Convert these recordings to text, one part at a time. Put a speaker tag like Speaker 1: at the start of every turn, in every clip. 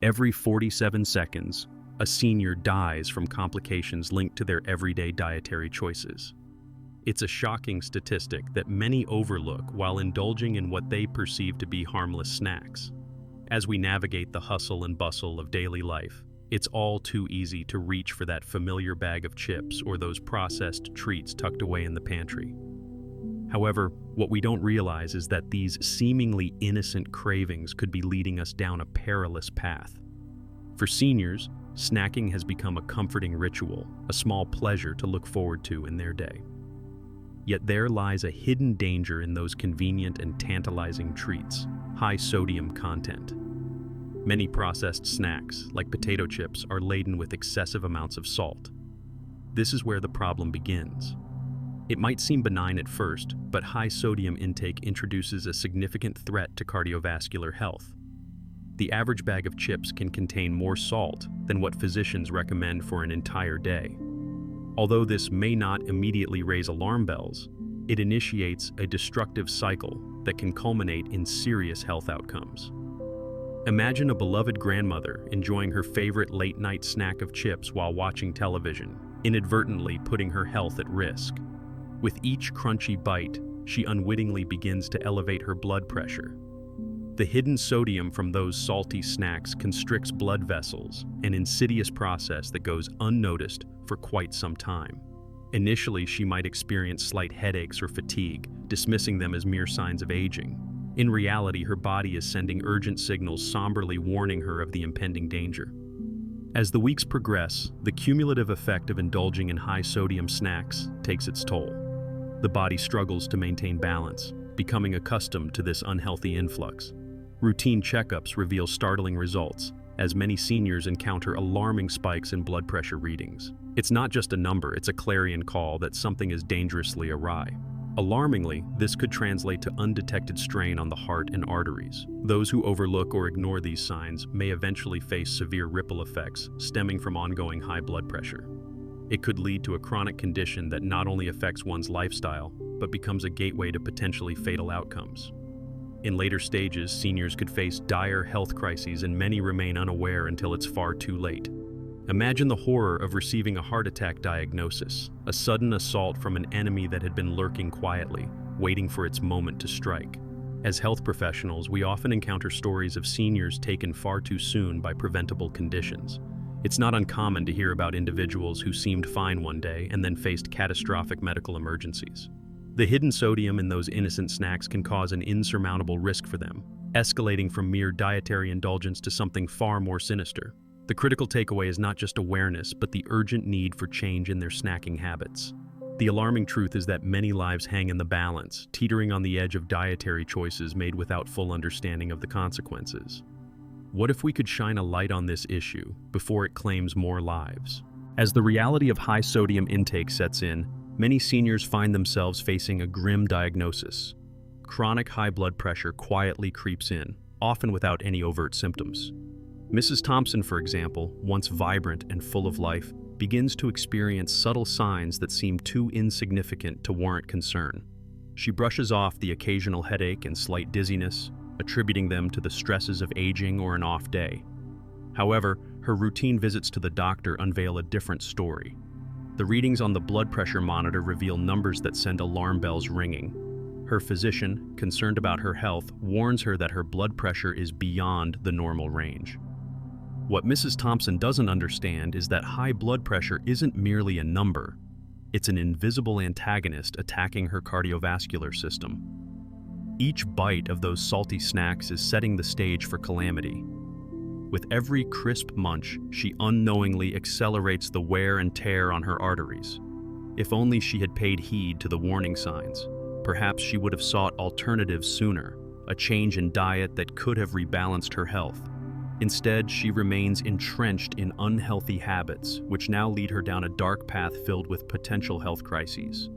Speaker 1: Every 47 seconds, a senior dies from complications linked to their everyday dietary choices. It's a shocking statistic that many overlook while indulging in what they perceive to be harmless snacks. As we navigate the hustle and bustle of daily life, it's all too easy to reach for that familiar bag of chips or those processed treats tucked away in the pantry. However, what we don't realize is that these seemingly innocent cravings could be leading us down a perilous path. For seniors, snacking has become a comforting ritual, a small pleasure to look forward to in their day. Yet there lies a hidden danger in those convenient and tantalizing treats: high sodium content. Many processed snacks, like potato chips, are laden with excessive amounts of salt. This is where the problem begins. It might seem benign at first, but high sodium intake introduces a significant threat to cardiovascular health. The average bag of chips can contain more salt than what physicians recommend for an entire day. Although this may not immediately raise alarm bells, it initiates a destructive cycle that can culminate in serious health outcomes. Imagine a beloved grandmother enjoying her favorite late-night snack of chips while watching television, inadvertently putting her health at risk. With each crunchy bite, she unwittingly begins to elevate her blood pressure. The hidden sodium from those salty snacks constricts blood vessels, an insidious process that goes unnoticed for quite some time. Initially, she might experience slight headaches or fatigue, dismissing them as mere signs of aging. In reality, her body is sending urgent signals somberly warning her of the impending danger. As the weeks progress, the cumulative effect of indulging in high-sodium snacks takes its toll. The body struggles to maintain balance, becoming accustomed to this unhealthy influx. Routine checkups reveal startling results, as many seniors encounter alarming spikes in blood pressure readings. It's not just a number, it's a clarion call that something is dangerously awry. Alarmingly, this could translate to undetected strain on the heart and arteries. Those who overlook or ignore these signs may eventually face severe ripple effects stemming from ongoing high blood pressure. It could lead to a chronic condition that not only affects one's lifestyle, but becomes a gateway to potentially fatal outcomes. In later stages, seniors could face dire health crises, and many remain unaware until it's far too late. Imagine the horror of receiving a heart attack diagnosis, a sudden assault from an enemy that had been lurking quietly, waiting for its moment to strike. As health professionals, we often encounter stories of seniors taken far too soon by preventable conditions. It's not uncommon to hear about individuals who seemed fine one day and then faced catastrophic medical emergencies. The hidden sodium in those innocent snacks can cause an insurmountable risk for them, escalating from mere dietary indulgence to something far more sinister. The critical takeaway is not just awareness, but the urgent need for change in their snacking habits. The alarming truth is that many lives hang in the balance, teetering on the edge of dietary choices made without full understanding of the consequences. What if we could shine a light on this issue before it claims more lives? As the reality of high sodium intake sets in, many seniors find themselves facing a grim diagnosis. Chronic high blood pressure quietly creeps in, often without any overt symptoms. Mrs. Thompson, for example, once vibrant and full of life, begins to experience subtle signs that seem too insignificant to warrant concern. She brushes off the occasional headache and slight dizziness, attributing them to the stresses of aging or an off day. However, her routine visits to the doctor unveil a different story. The readings on the blood pressure monitor reveal numbers that send alarm bells ringing. Her physician, concerned about her health, warns her that her blood pressure is beyond the normal range. What Mrs. Thompson doesn't understand is that high blood pressure isn't merely a number. It's an invisible antagonist attacking her cardiovascular system. Each bite of those salty snacks is setting the stage for calamity. With every crisp munch, she unknowingly accelerates the wear and tear on her arteries. If only she had paid heed to the warning signs, perhaps she would have sought alternatives sooner, a change in diet that could have rebalanced her health. Instead, she remains entrenched in unhealthy habits, which now lead her down a dark path filled with potential health crises.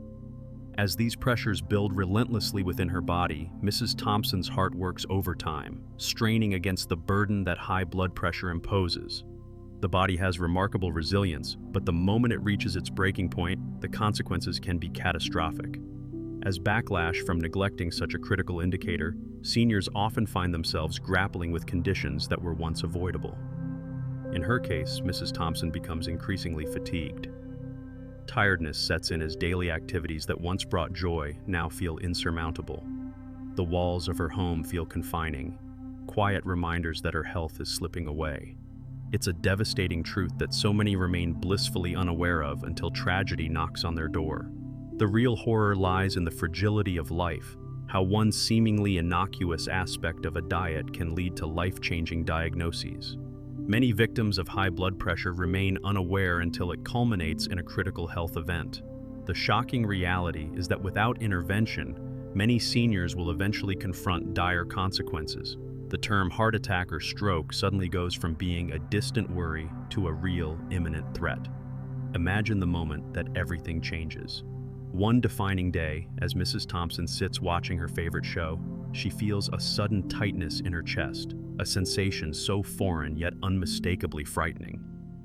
Speaker 1: As these pressures build relentlessly within her body, Mrs. Thompson's heart works overtime, straining against the burden that high blood pressure imposes. The body has remarkable resilience, but the moment it reaches its breaking point, the consequences can be catastrophic. As backlash from neglecting such a critical indicator, seniors often find themselves grappling with conditions that were once avoidable. In her case, Mrs. Thompson becomes increasingly fatigued. Tiredness sets in as daily activities that once brought joy now feel insurmountable. The walls of her home feel confining, quiet reminders that her health is slipping away. It's a devastating truth that so many remain blissfully unaware of until tragedy knocks on their door. The real horror lies in the fragility of life, how one seemingly innocuous aspect of a diet can lead to life-changing diagnoses. Many victims of high blood pressure remain unaware until it culminates in a critical health event. The shocking reality is that without intervention, many seniors will eventually confront dire consequences. The term heart attack or stroke suddenly goes from being a distant worry to a real, imminent threat. Imagine the moment that everything changes. One defining day, as Mrs. Thompson sits watching her favorite show, she feels a sudden tightness in her chest, a sensation so foreign yet unmistakably frightening.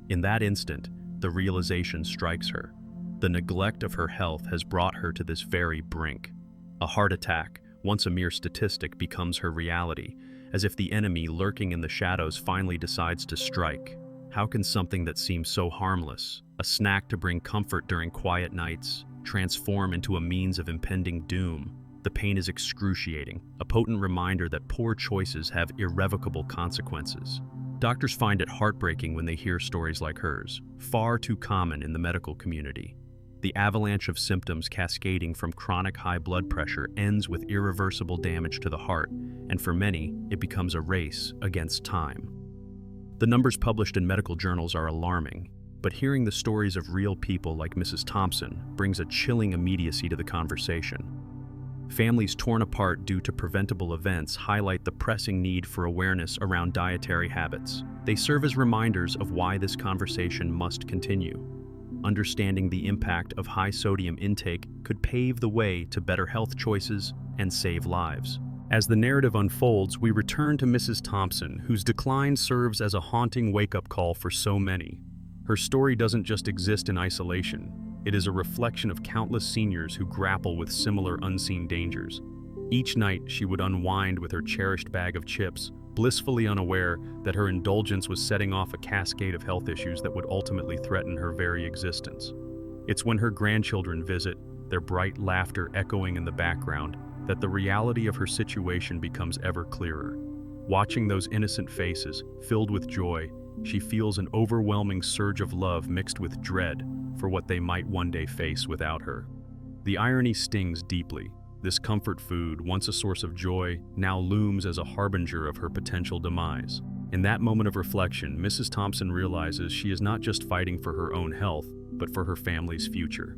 Speaker 1: In that instant, the realization strikes her. The neglect of her health has brought her to this very brink. A heart attack, once a mere statistic, becomes her reality, as if the enemy lurking in the shadows finally decides to strike. How can something that seems so harmless, a snack to bring comfort during quiet nights, transform into a means of impending doom? The pain is excruciating, a potent reminder that poor choices have irrevocable consequences. Doctors find it heartbreaking when they hear stories like hers, far too common in the medical community. The avalanche of symptoms cascading from chronic high blood pressure ends with irreversible damage to the heart, and for many, it becomes a race against time. The numbers published in medical journals are alarming, but hearing the stories of real people like Mrs. Thompson brings a chilling immediacy to the conversation. Families torn apart due to preventable events highlight the pressing need for awareness around dietary habits. They serve as reminders of why this conversation must continue. Understanding the impact of high sodium intake could pave the way to better health choices and save lives. As the narrative unfolds, we return to Mrs. Thompson, whose decline serves as a haunting wake-up call for so many. Her story doesn't just exist in isolation. It is a reflection of countless seniors who grapple with similar unseen dangers. Each night, she would unwind with her cherished bag of chips, blissfully unaware that her indulgence was setting off a cascade of health issues that would ultimately threaten her very existence. It's when her grandchildren visit, their bright laughter echoing in the background, that the reality of her situation becomes ever clearer. Watching those innocent faces, filled with joy, she feels an overwhelming surge of love mixed with dread for what they might one day face without her. The irony stings deeply. This comfort food, once a source of joy, now looms as a harbinger of her potential demise. In that moment of reflection, Mrs. Thompson realizes she is not just fighting for her own health, but for her family's future.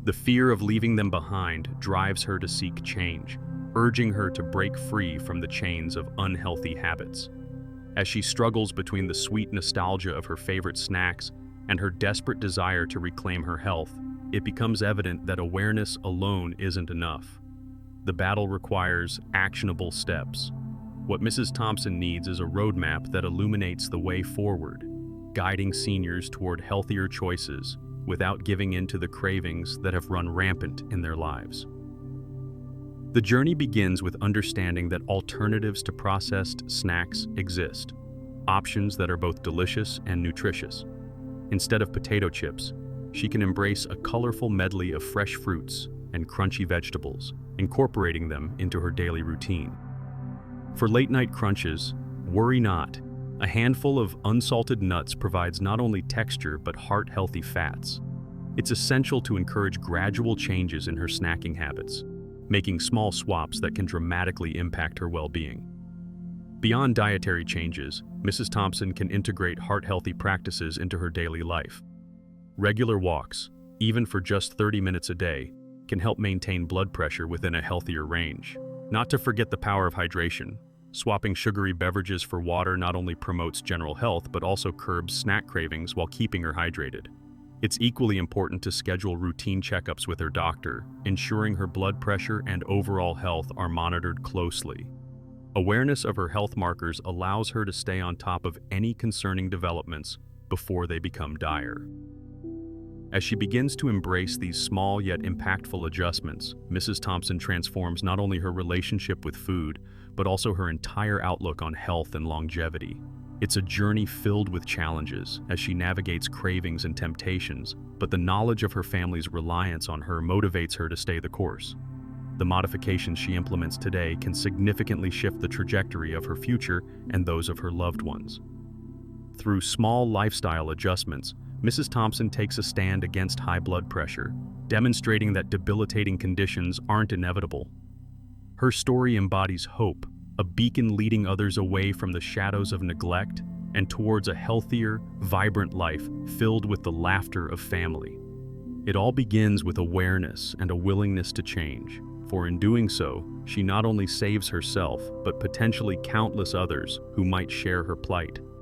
Speaker 1: The fear of leaving them behind drives her to seek change, urging her to break free from the chains of unhealthy habits. As she struggles between the sweet nostalgia of her favorite snacks and her desperate desire to reclaim her health, it becomes evident that awareness alone isn't enough. The battle requires actionable steps. What Mrs. Thompson needs is a roadmap that illuminates the way forward, guiding seniors toward healthier choices without giving in to the cravings that have run rampant in their lives. The journey begins with understanding that alternatives to processed snacks exist, options that are both delicious and nutritious. Instead of potato chips, she can embrace a colorful medley of fresh fruits and crunchy vegetables, incorporating them into her daily routine. For late-night crunches, worry not. A handful of unsalted nuts provides not only texture but heart-healthy fats. It's essential to encourage gradual changes in her snacking habits, making small swaps that can dramatically impact her well-being. Beyond dietary changes, Mrs. Thompson can integrate heart-healthy practices into her daily life. Regular walks, even for just 30 minutes a day, can help maintain blood pressure within a healthier range. Not to forget the power of hydration. Swapping sugary beverages for water not only promotes general health but also curbs snack cravings while keeping her hydrated. It's equally important to schedule routine checkups with her doctor, ensuring her blood pressure and overall health are monitored closely. Awareness of her health markers allows her to stay on top of any concerning developments before they become dire. As she begins to embrace these small yet impactful adjustments, Mrs. Thompson transforms not only her relationship with food, but also her entire outlook on health and longevity. It's a journey filled with challenges as she navigates cravings and temptations, but the knowledge of her family's reliance on her motivates her to stay the course. The modifications she implements today can significantly shift the trajectory of her future and those of her loved ones. Through small lifestyle adjustments, Mrs. Thompson takes a stand against high blood pressure, demonstrating that debilitating conditions aren't inevitable. Her story embodies hope, a beacon leading others away from the shadows of neglect and towards a healthier, vibrant life filled with the laughter of family. It all begins with awareness and a willingness to change, for in doing so, she not only saves herself but potentially countless others who might share her plight.